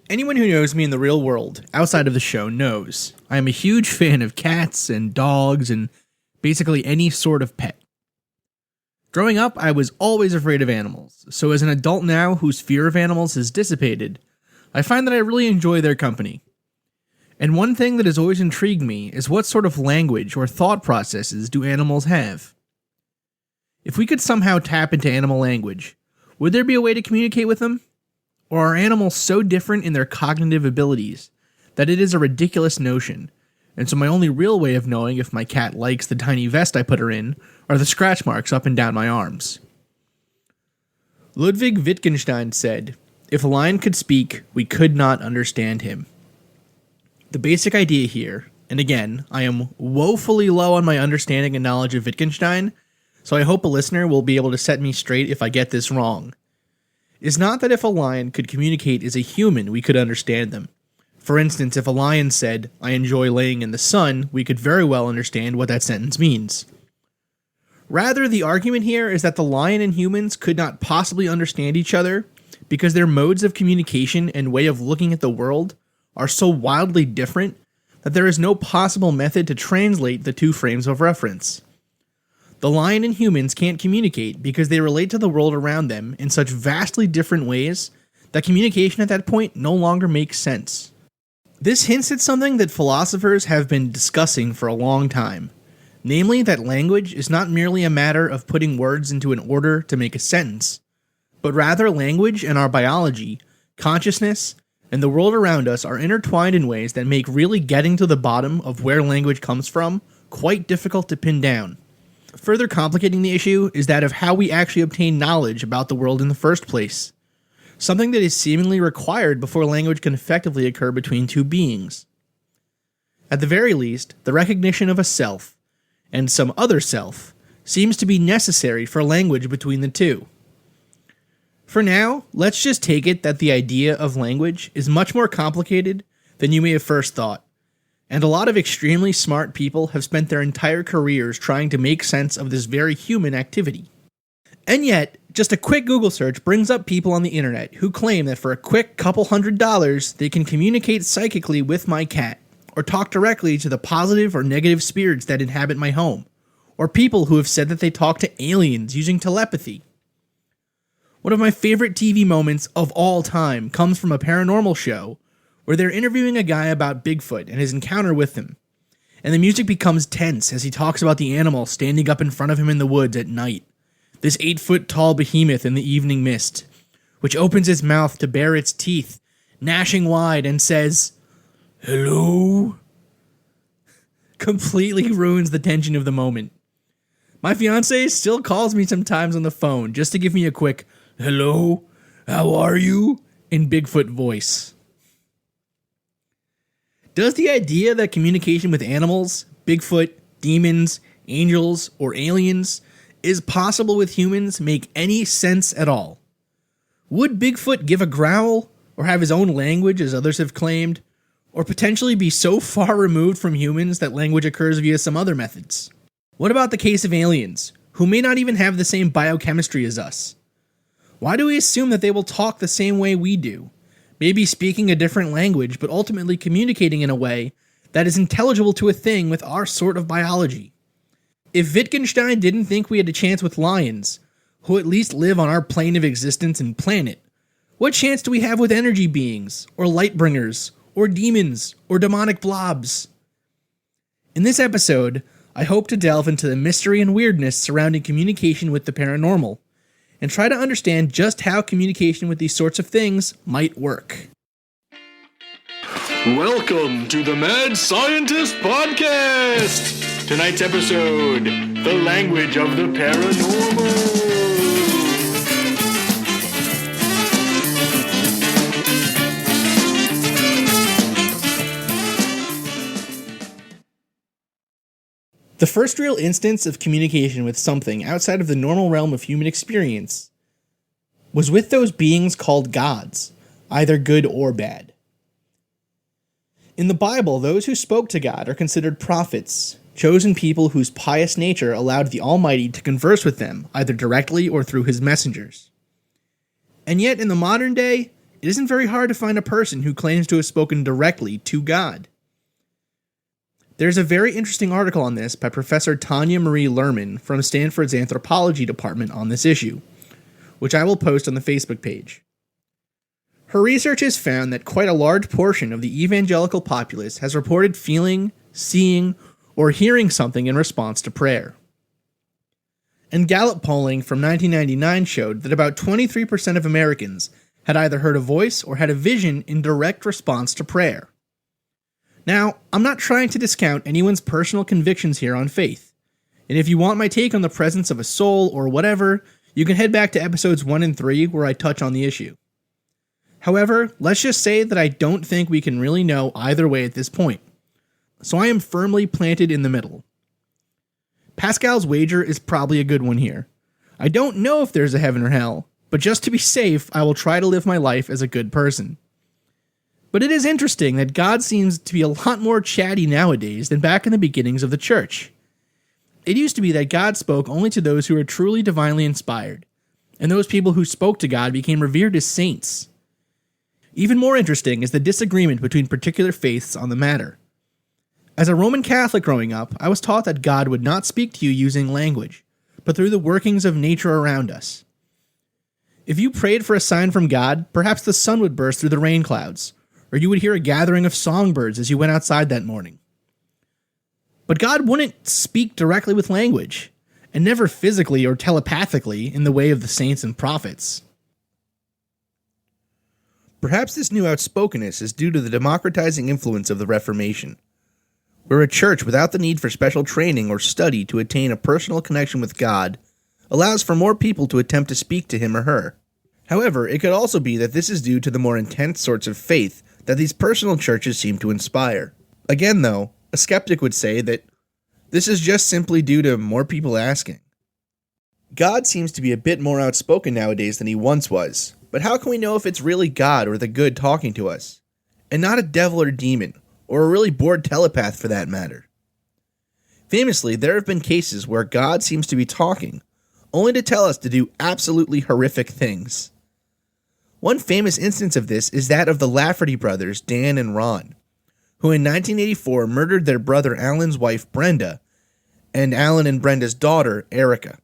Anyone who knows me in the real world, outside of the show, knows I am a huge fan of cats and dogs and basically any sort of pet. Growing up, I was always afraid of animals, so as an adult now whose fear of animals has dissipated, I find that I really enjoy their company. And one thing that has always intrigued me is what sort of language or thought processes do animals have? If we could somehow tap into animal language, would there be a way to communicate with them? Or are animals so different in their cognitive abilities that it is a ridiculous notion, and so my only real way of knowing if my cat likes the tiny vest I put her in are the scratch marks up and down my arms? Ludwig Wittgenstein said, "If a lion could speak, we could not understand him." The basic idea here, and again, I am woefully low on my understanding and knowledge of Wittgenstein, so I hope a listener will be able to set me straight if I get this wrong, is not that if a lion could communicate as a human, we could understand them. For instance, if a lion said, "I enjoy laying in the sun," we could very well understand what that sentence means. Rather, the argument here is that the lion and humans could not possibly understand each other because their modes of communication and way of looking at the world are so wildly different that there is no possible method to translate the two frames of reference. The lion and humans can't communicate because they relate to the world around them in such vastly different ways that communication at that point no longer makes sense. This hints at something that philosophers have been discussing for a long time, namely that language is not merely a matter of putting words into an order to make a sentence, but rather language and our biology, consciousness, and the world around us are intertwined in ways that make really getting to the bottom of where language comes from quite difficult to pin down. Further complicating the issue is that of how we actually obtain knowledge about the world in the first place, something that is seemingly required before language can effectively occur between two beings. At the very least, the recognition of a self, and some other self, seems to be necessary for language between the two. For now, let's just take it that the idea of language is much more complicated than you may have first thought. And a lot of extremely smart people have spent their entire careers trying to make sense of this very human activity. And yet, just a quick Google search brings up people on the internet who claim that for a quick couple $100s, they can communicate psychically with my cat, or talk directly to the positive or negative spirits that inhabit my home, or people who have said that they talk to aliens using telepathy. One of my favorite TV moments of all time comes from a paranormal show where they're interviewing a guy about Bigfoot and his encounter with him, and the music becomes tense as he talks about the animal standing up in front of him in the woods at night, this 8-foot-tall behemoth in the evening mist, which opens its mouth to bare its teeth, gnashing wide, and says, "Hello?" Completely ruins the tension of the moment. My fiancé still calls me sometimes on the phone just to give me a quick, "Hello? How are you?" in Bigfoot voice. Does the idea that communication with animals, Bigfoot, demons, angels, or aliens is possible with humans make any sense at all? Would Bigfoot give a growl, or have his own language as others have claimed, or potentially be so far removed from humans that language occurs via some other methods? What about the case of aliens, who may not even have the same biochemistry as us? Why do we assume that they will talk the same way we do? Maybe speaking a different language, but ultimately communicating in a way that is intelligible to a thing with our sort of biology. If Wittgenstein didn't think we had a chance with lions, who at least live on our plane of existence and planet, what chance do we have with energy beings, or lightbringers, or demons, or demonic blobs? In this episode, I hope to delve into the mystery and weirdness surrounding communication with the paranormal, and try to understand just how communication with these sorts of things might work. Welcome to the Mad Scientist Podcast! Tonight's episode, the language of the paranormal. The first real instance of communication with something outside of the normal realm of human experience was with those beings called gods, either good or bad. In the Bible, those who spoke to God are considered prophets, chosen people whose pious nature allowed the Almighty to converse with them, either directly or through his messengers. And yet, in the modern day, it isn't very hard to find a person who claims to have spoken directly to God. There's a very interesting article on this by Professor Tanya Marie Lerman from Stanford's Anthropology Department on this issue, which I will post on the Facebook page. Her research has found that quite a large portion of the evangelical populace has reported feeling, seeing, or hearing something in response to prayer. And Gallup polling from 1999 showed that about 23% of Americans had either heard a voice or had a vision in direct response to prayer. Now, I'm not trying to discount anyone's personal convictions here on faith, and if you want my take on the presence of a soul or whatever, you can head back to episodes 1 and 3 where I touch on the issue. However, let's just say that I don't think we can really know either way at this point, so I am firmly planted in the middle. Pascal's wager is probably a good one here. I don't know if there's a heaven or hell, but just to be safe, I will try to live my life as a good person. But it is interesting that God seems to be a lot more chatty nowadays than back in the beginnings of the church. It used to be that God spoke only to those who were truly divinely inspired, and those people who spoke to God became revered as saints. Even more interesting is the disagreement between particular faiths on the matter. As a Roman Catholic growing up, I was taught that God would not speak to you using language, but through the workings of nature around us. If you prayed for a sign from God, perhaps the sun would burst through the rain clouds, or you would hear a gathering of songbirds as you went outside that morning. But God wouldn't speak directly with language, and never physically or telepathically in the way of the saints and prophets. Perhaps this new outspokenness is due to the democratizing influence of the Reformation, where a church without the need for special training or study to attain a personal connection with God allows for more people to attempt to speak to him or her. However, it could also be that this is due to the more intense sorts of faith that these personal churches seem to inspire. Again, though, a skeptic would say that this is just simply due to more people asking. God seems to be a bit more outspoken nowadays than he once was, but how can we know if it's really God or the good talking to us, and not a devil or demon, or a really bored telepath for that matter? Famously, there have been cases where God seems to be talking, only to tell us to do absolutely horrific things. One famous instance of this is that of the Lafferty brothers, Dan and Ron, who in 1984 murdered their brother Alan's wife Brenda, and Alan and Brenda's daughter Erica.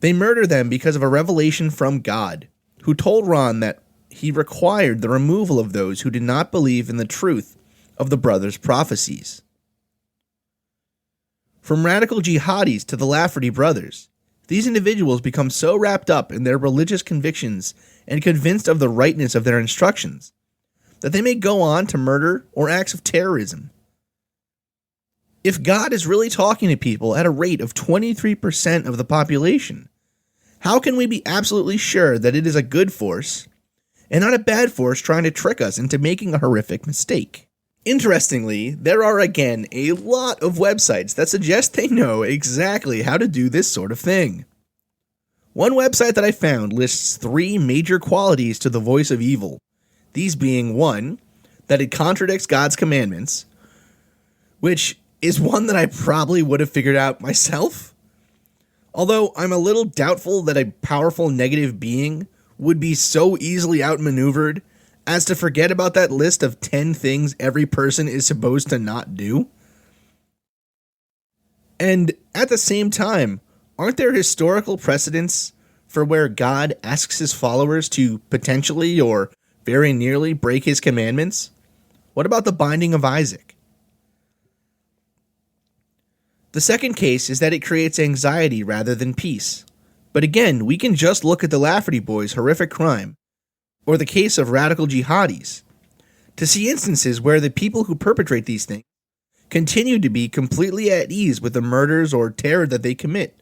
They murdered them because of a revelation from God, who told Ron that he required the removal of those who did not believe in the truth of the brothers' prophecies. From radical jihadis to the Lafferty brothers, these individuals become so wrapped up in their religious convictions and convinced of the rightness of their instructions that they may go on to murder or acts of terrorism. If God is really talking to people at a rate of 23% of the population, how can we be absolutely sure that it is a good force and not a bad force trying to trick us into making a horrific mistake? Interestingly, there are again a lot of websites that suggest they know exactly how to do this sort of thing. One website that I found lists 3 major qualities to the voice of evil, these being 1, that it contradicts God's commandments, which is one that I probably would have figured out myself. Although I'm a little doubtful that a powerful negative being would be so easily outmaneuvered as to forget about that list of 10 things every person is supposed to not do. And at the same time, aren't there historical precedents for where God asks his followers to potentially or very nearly break his commandments? What about the binding of Isaac? The second case is that it creates anxiety rather than peace. But again, we can just look at the Lafferty boys' horrific crime, or the case of radical jihadis, to see instances where the people who perpetrate these things continue to be completely at ease with the murders or terror that they commit,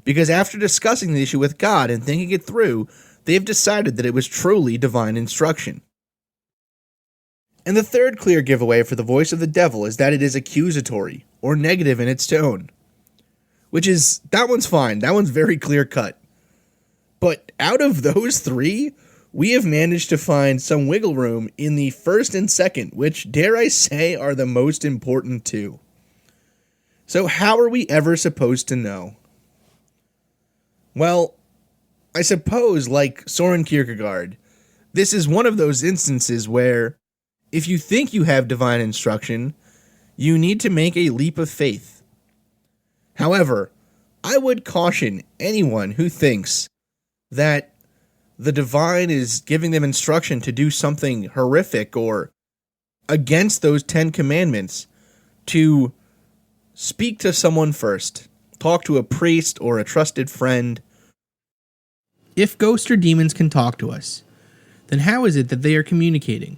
because after discussing the issue with God and thinking it through, they have decided that it was truly divine instruction. And the third clear giveaway for the voice of the devil is that it is accusatory, or negative in its tone. That one's fine, that one's very clear cut. But out of those 3, we have managed to find some wiggle room in the first and second, which, dare I say, are the most important too. So how are we ever supposed to know? Well, I suppose, like Soren Kierkegaard, This is one of those instances where, if you think you have divine instruction, you need to make a leap of faith. However, I would caution anyone who thinks that the divine is giving them instruction to do something horrific or against those 10 commandments to speak to someone first. Talk to a priest or a trusted friend. If ghosts or demons can talk to us, then how is it that they are communicating?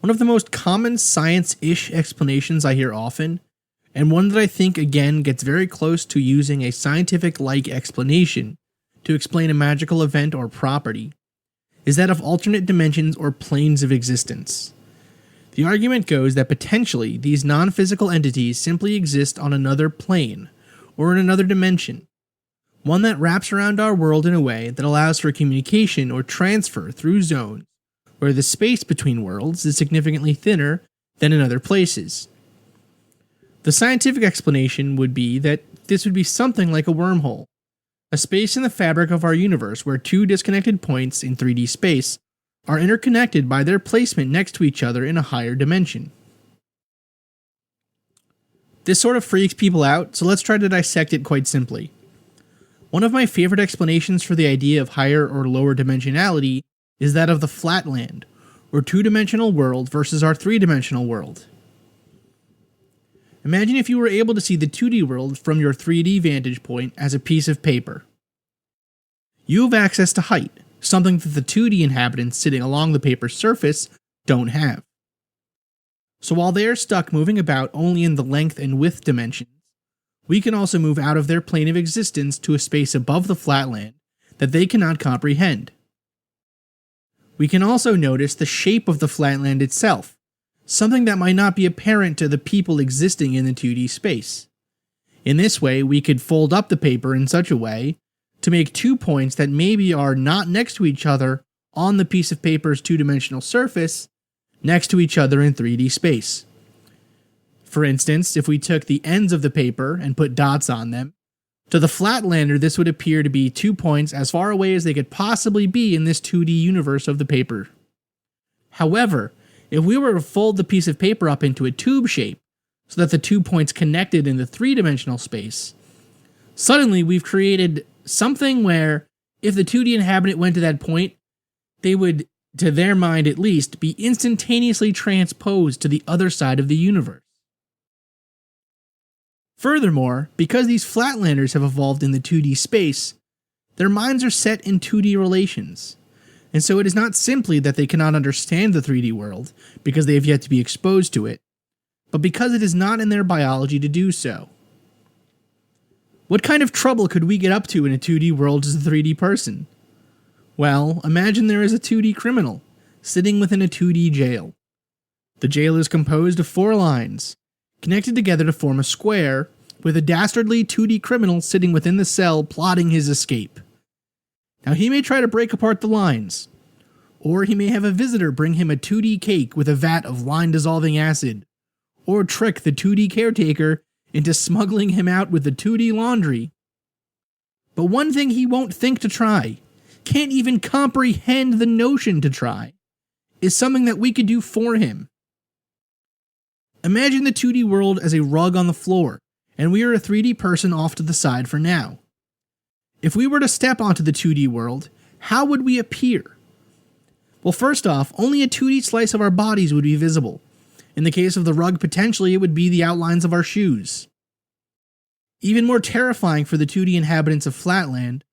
One of the most common science-ish explanations I hear often, and one that I think again gets very close to using a scientific-like explanation to explain a magical event or property, is that of alternate dimensions or planes of existence. The argument goes that potentially these non-physical entities simply exist on another plane, or in another dimension, one that wraps around our world in a way that allows for communication or transfer through zones where the space between worlds is significantly thinner than in other places. The scientific explanation would be that this would be something like a wormhole, a space in the fabric of our universe where two disconnected points in 3D space are interconnected by their placement next to each other in a higher dimension. This sort of freaks people out, so let's try to dissect it quite simply. One of my favorite explanations for the idea of higher or lower dimensionality is that of the flatland, or two-dimensional world versus our three-dimensional world. Imagine if you were able to see the 2D world from your 3D vantage point as a piece of paper. You have access to height, something that the 2D inhabitants sitting along the paper's surface don't have. So while they are stuck moving about only in the length and width dimensions, we can also move out of their plane of existence to a space above the flatland that they cannot comprehend. We can also notice the shape of the flatland itself, something that might not be apparent to the people existing in the 2D space. In this way, we could fold up the paper in such a way to make 2 points that maybe are not next to each other on the piece of paper's two-dimensional surface, next to each other in 3D space. For instance, if we took the ends of the paper and put dots on them, to the flatlander this would appear to be 2 points as far away as they could possibly be in this 2D universe of the paper. However, if we were to fold the piece of paper up into a tube shape, so that the 2 points connected in the three-dimensional space, suddenly we've created something where, if the 2D inhabitant went to that point, they would, to their mind at least, be instantaneously transposed to the other side of the universe. Furthermore, because these flatlanders have evolved in the 2D space, their minds are set in 2D relations, and so it is not simply that they cannot understand the 3D world, because they have yet to be exposed to it, but because it is not in their biology to do so. What kind of trouble could we get up to in a 2D world as a 3D person? Well, imagine there is a 2D criminal, sitting within a 2D jail. The jail is composed of 4 lines, connected together to form a square, with a dastardly 2D criminal sitting within the cell plotting his escape. Now he may try to break apart the lines, or he may have a visitor bring him a 2D cake with a vat of line-dissolving acid, or trick the 2D caretaker into smuggling him out with the 2D laundry. But one thing he won't think to try, can't even comprehend the notion to try, is something that we could do for him. Imagine the 2D world as a rug on the floor, and we are a 3D person off to the side for now. If we were to step onto the 2D world, how would we appear? Well, first off, only a 2D slice of our bodies would be visible. In the case of the rug, potentially it would be the outlines of our shoes. Even more terrifying for the 2D inhabitants of Flatland,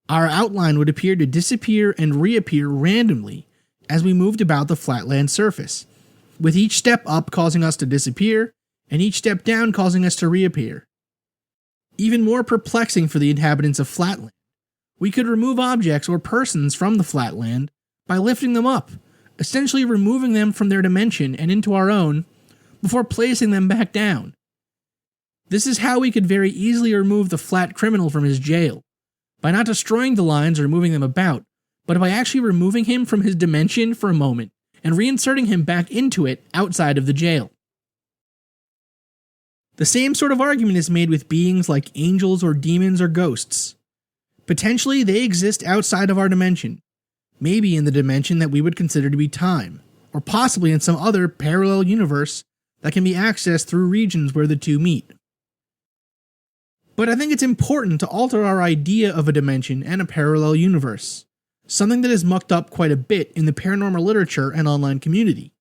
our outline would appear to disappear and reappear randomly as we moved about the Flatland surface, with each step up causing us to disappear, and each step down causing us to reappear. Even more perplexing for the inhabitants of Flatland, we could remove objects or persons from the Flatland by lifting them up, essentially removing them from their dimension and into our own, before placing them back down. This is how we could very easily remove the flat criminal from his jail, by not destroying the lines or moving them about, but by actually removing him from his dimension for a moment, and reinserting him back into it outside of the jail. The same sort of argument is made with beings like angels or demons or ghosts. Potentially, they exist outside of our dimension, maybe in the dimension that we would consider to be time, or possibly in some other parallel universe that can be accessed through regions where the two meet. But I think it's important to alter our idea of a dimension and a parallel universe, something that is mucked up quite a bit in the paranormal literature and online community.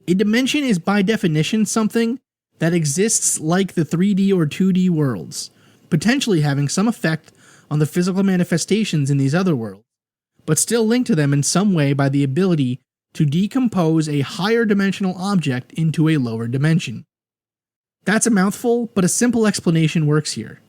A dimension is by definition something that exists like the 3D or 2D worlds, potentially having some effect on the physical manifestations in these other worlds, but still linked to them in some way by the ability to decompose a higher dimensional object into a lower dimension. That's a mouthful, but a simple explanation works here.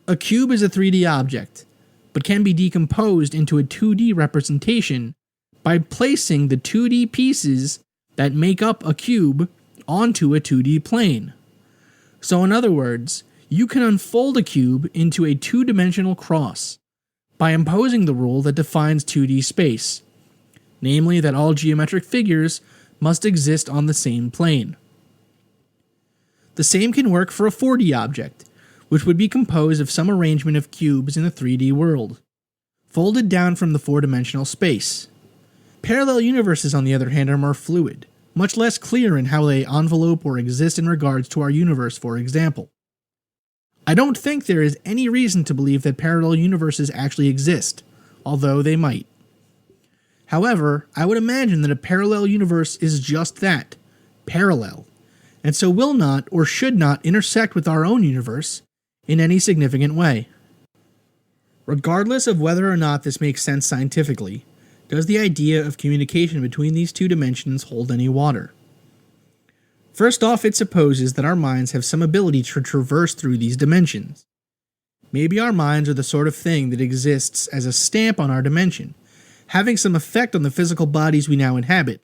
A cube is a 3D object, but can be decomposed into a 2D representation by placing the 2D pieces that make up a cube onto a 2D plane. So in other words, you can unfold a cube into a two-dimensional cross by imposing the rule that defines 2D space, namely that all geometric figures must exist on the same plane. The same can work for a 4D object, which would be composed of some arrangement of cubes in the 3D world, folded down from the four-dimensional space. Parallel universes, on the other hand, are more fluid, much less clear in how they envelope or exist in regards to our universe, for example. I don't think there is any reason to believe that parallel universes actually exist, although they might. However, I would imagine that a parallel universe is just that, parallel, and so will not or should not intersect with our own universe in any significant way. Regardless of whether or not this makes sense scientifically, does the idea of communication between these two dimensions hold any water? First off, it supposes that our minds have some ability to traverse through these dimensions. Maybe our minds are the sort of thing that exists as a stamp on our dimension, having some effect on the physical bodies we now inhabit,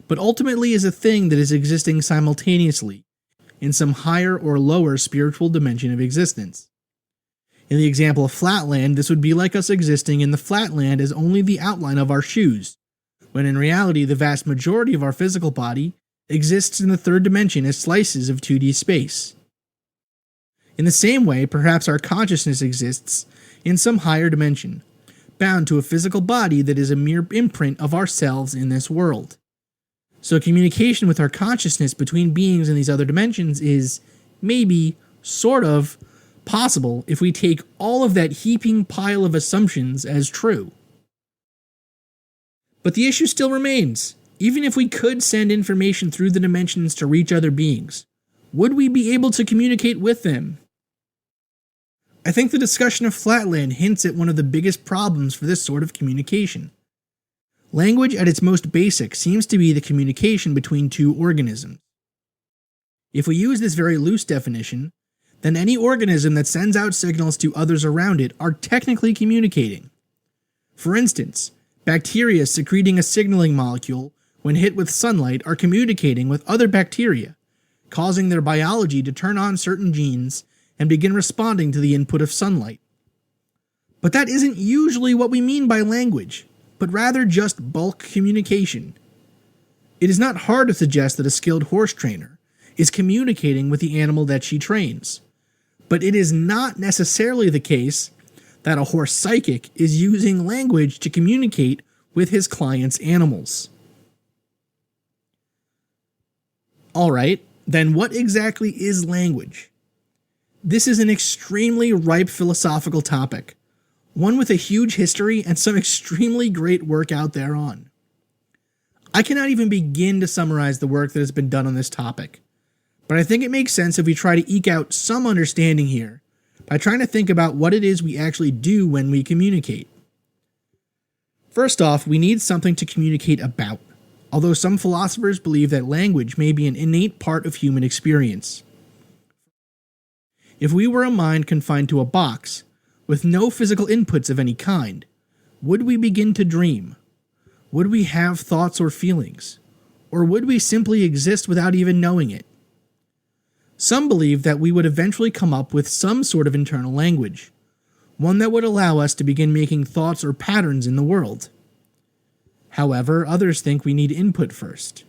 but ultimately is a thing that is existing simultaneously in some higher or lower spiritual dimension of existence. In the example of Flatland, this would be like us existing in the Flatland as only the outline of our shoes, when in reality the vast majority of our physical body exists in the third dimension as slices of 2D space. In the same way, perhaps our consciousness exists in some higher dimension, bound to a physical body that is a mere imprint of ourselves in this world. So communication with our consciousness between beings in these other dimensions is, maybe, sort of, possible if we take all of that heaping pile of assumptions as true. But the issue still remains. Even if we could send information through the dimensions to reach other beings, would we be able to communicate with them? I think the discussion of Flatland hints at one of the biggest problems for this sort of communication. Language at its most basic seems to be the communication between two organisms. If we use this very loose definition, then any organism that sends out signals to others around it are technically communicating. For instance, bacteria secreting a signaling molecule when hit with sunlight are communicating with other bacteria, causing their biology to turn on certain genes and begin responding to the input of sunlight. But that isn't usually what we mean by language, but rather just bulk communication. It is not hard to suggest that a skilled horse trainer is communicating with the animal that she trains, but it is not necessarily the case that a horse psychic is using language to communicate with his client's animals. Alright, then what exactly is language? This is an extremely ripe philosophical topic, one with a huge history and some extremely great work out there on. I cannot even begin to summarize the work that has been done on this topic, but I think it makes sense if we try to eke out some understanding here by trying to think about what it is we actually do when we communicate. First off, we need something to communicate about, although some philosophers believe that language may be an innate part of human experience. If we were a mind confined to a box, with no physical inputs of any kind, would we begin to dream? Would we have thoughts or feelings? Or would we simply exist without even knowing it? Some believe that we would eventually come up with some sort of internal language, one that would allow us to begin making thoughts or patterns in the world. However, others think we need input first.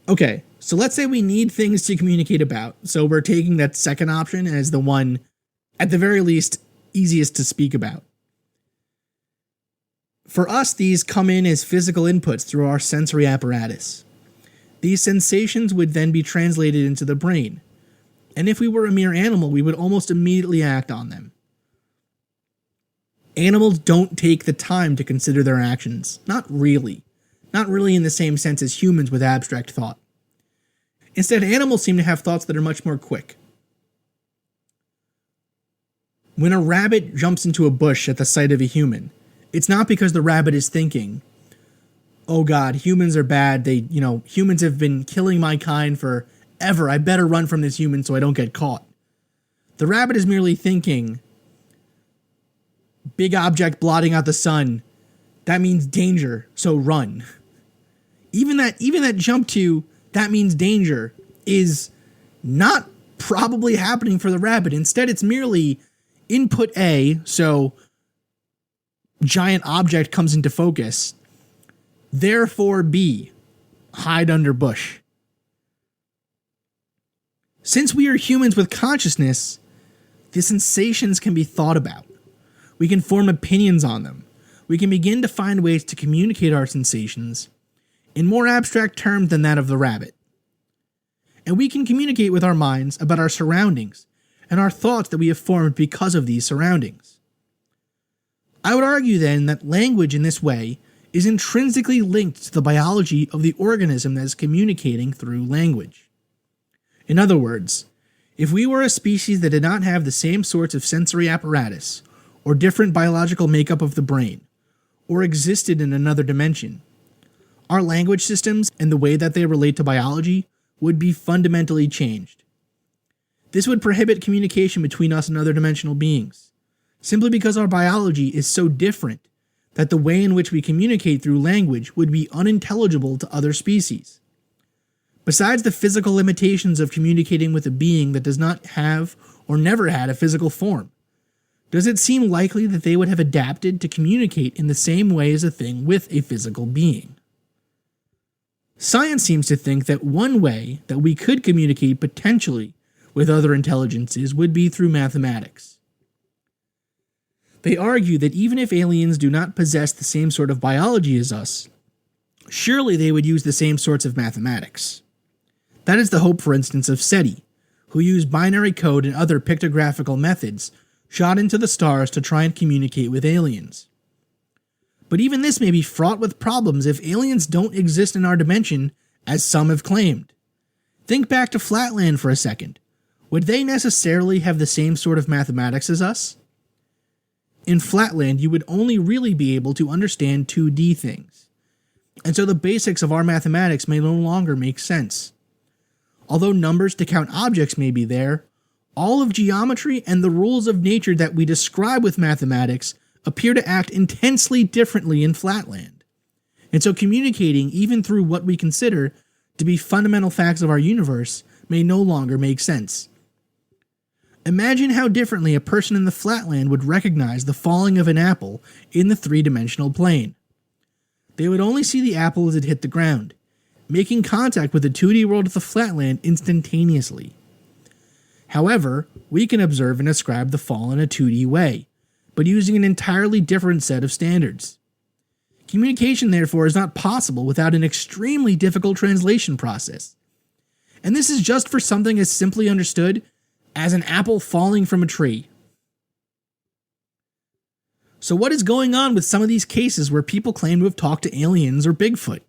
Okay, so let's say we need things to communicate about, so we're taking that second option as the one, at the very least, easiest to speak about. For us, these come in as physical inputs through our sensory apparatus. These sensations would then be translated into the brain, and if we were a mere animal, we would almost immediately act on them. Animals don't take the time to consider their actions. Not really. Not really in the same sense as humans with abstract thought. Instead, animals seem to have thoughts that are much more quick. When a rabbit jumps into a bush at the sight of a human, it's not because the rabbit is thinking, oh God, humans are bad. Humans have been killing my kind forever. I better run from this human so I don't get caught. The rabbit is merely thinking, big object blotting out the sun. That means danger, so run. Even that jump to that means danger is not probably happening for the rabbit. Instead, it's merely input A, so giant object comes into focus. Therefore B, hide under bush. Since we are humans with consciousness, the sensations can be thought about. We can form opinions on them. We can begin to find ways to communicate our sensations in more abstract terms than that of the rabbit. And we can communicate with our minds about our surroundings and our thoughts that we have formed because of these surroundings. I would argue then that language in this way is intrinsically linked to the biology of the organism that is communicating through language. In other words, if we were a species that did not have the same sorts of sensory apparatus, or different biological makeup of the brain, or existed in another dimension, our language systems and the way that they relate to biology would be fundamentally changed. This would prohibit communication between us and other dimensional beings, simply because our biology is so different that the way in which we communicate through language would be unintelligible to other species. Besides the physical limitations of communicating with a being that does not have or never had a physical form, does it seem likely that they would have adapted to communicate in the same way as a thing with a physical being? Science seems to think that one way that we could communicate potentially with other intelligences would be through mathematics. They argue that even if aliens do not possess the same sort of biology as us, surely they would use the same sorts of mathematics. That is the hope, for instance, of SETI, who use binary code and other pictographical methods shot into the stars to try and communicate with aliens. But even this may be fraught with problems if aliens don't exist in our dimension, as some have claimed. Think back to Flatland for a second. Would they necessarily have the same sort of mathematics as us? In Flatland, you would only really be able to understand 2D things, and so the basics of our mathematics may no longer make sense. Although numbers to count objects may be there, all of geometry and the rules of nature that we describe with mathematics appear to act intensely differently in Flatland. And so communicating, even through what we consider to be fundamental facts of our universe, may no longer make sense. Imagine how differently a person in the Flatland would recognize the falling of an apple in the three-dimensional plane. They would only see the apple as it hit the ground, making contact with the 2D world of the Flatland instantaneously. However, we can observe and ascribe the fall in a 2D way, but using an entirely different set of standards. Communication, therefore, is not possible without an extremely difficult translation process. And this is just for something as simply understood as an apple falling from a tree. So what is going on with some of these cases where people claim to have talked to aliens or Bigfoot?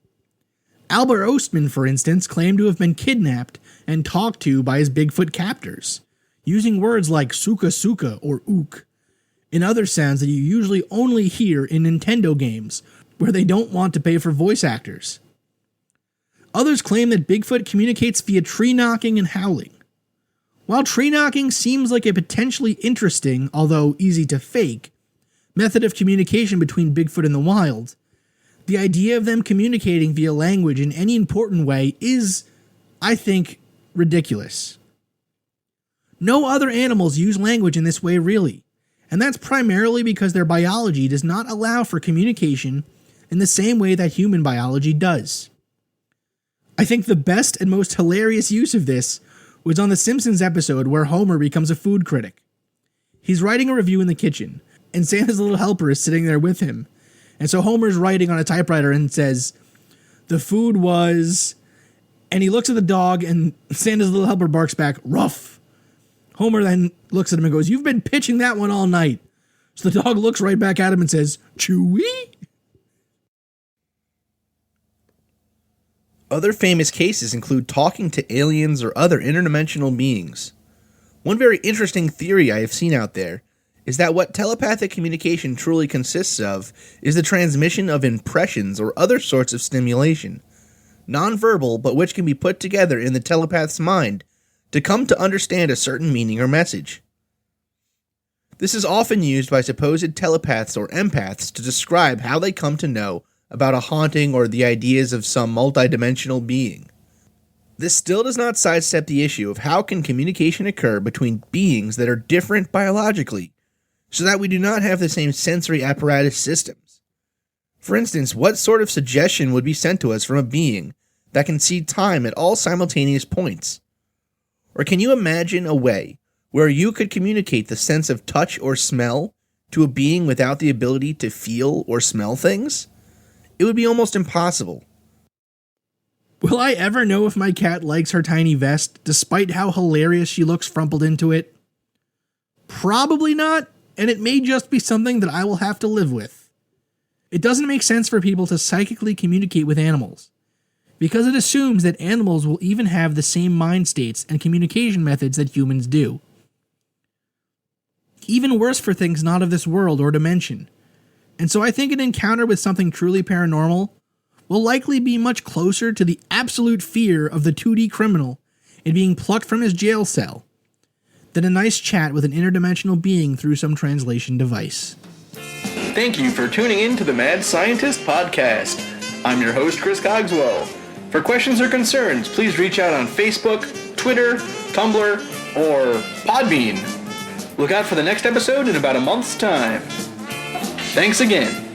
Albert Ostman, for instance, claimed to have been kidnapped and talked to by his Bigfoot captors, using words like suka suka or ook, and other sounds that you usually only hear in Nintendo games, where they don't want to pay for voice actors. Others claim that Bigfoot communicates via tree knocking and howling. While tree knocking seems like a potentially interesting, although easy to fake, method of communication between Bigfoot and the wild, the idea of them communicating via language in any important way is, I think, ridiculous. No other animals use language in this way really, and that's primarily because their biology does not allow for communication in the same way that human biology does. I think the best and most hilarious use of this was on the Simpsons episode where Homer becomes a food critic. He's writing a review in the kitchen, and Santa's little helper is sitting there with him, And so Homer's writing on a typewriter and says, the food was... And he looks at the dog, and Santa's little helper barks back, "Ruff." Homer then looks at him and goes, "You've been pitching that one all night." So the dog looks right back at him and says, "Chewy?" Other famous cases include talking to aliens or other interdimensional beings. One very interesting theory I have seen out there is that what telepathic communication truly consists of is the transmission of impressions or other sorts of stimulation, non-verbal, but which can be put together in the telepath's mind to come to understand a certain meaning or message. This is often used by supposed telepaths or empaths to describe how they come to know about a haunting or the ideas of some multidimensional being. This still does not sidestep the issue of how can communication occur between beings that are different biologically, so that we do not have the same sensory apparatus systems. For instance, what sort of suggestion would be sent to us from a being that can see time at all simultaneous points? Or can you imagine a way where you could communicate the sense of touch or smell to a being without the ability to feel or smell things? It would be almost impossible. Will I ever know if my cat likes her tiny vest, despite how hilarious she looks frumpled into it? Probably not, and it may just be something that I will have to live with. It doesn't make sense for people to psychically communicate with animals, because it assumes that animals will even have the same mind states and communication methods that humans do. Even worse for things not of this world or dimension. And so I think an encounter with something truly paranormal will likely be much closer to the absolute fear of the 2D criminal in being plucked from his jail cell than a nice chat with an interdimensional being through some translation device. Thank you for tuning in to the Mad Scientist Podcast. I'm your host, Chris Cogswell. For questions or concerns, please reach out on Facebook, Twitter, Tumblr, or Podbean. Look out for the next episode in about a month's time. Thanks again.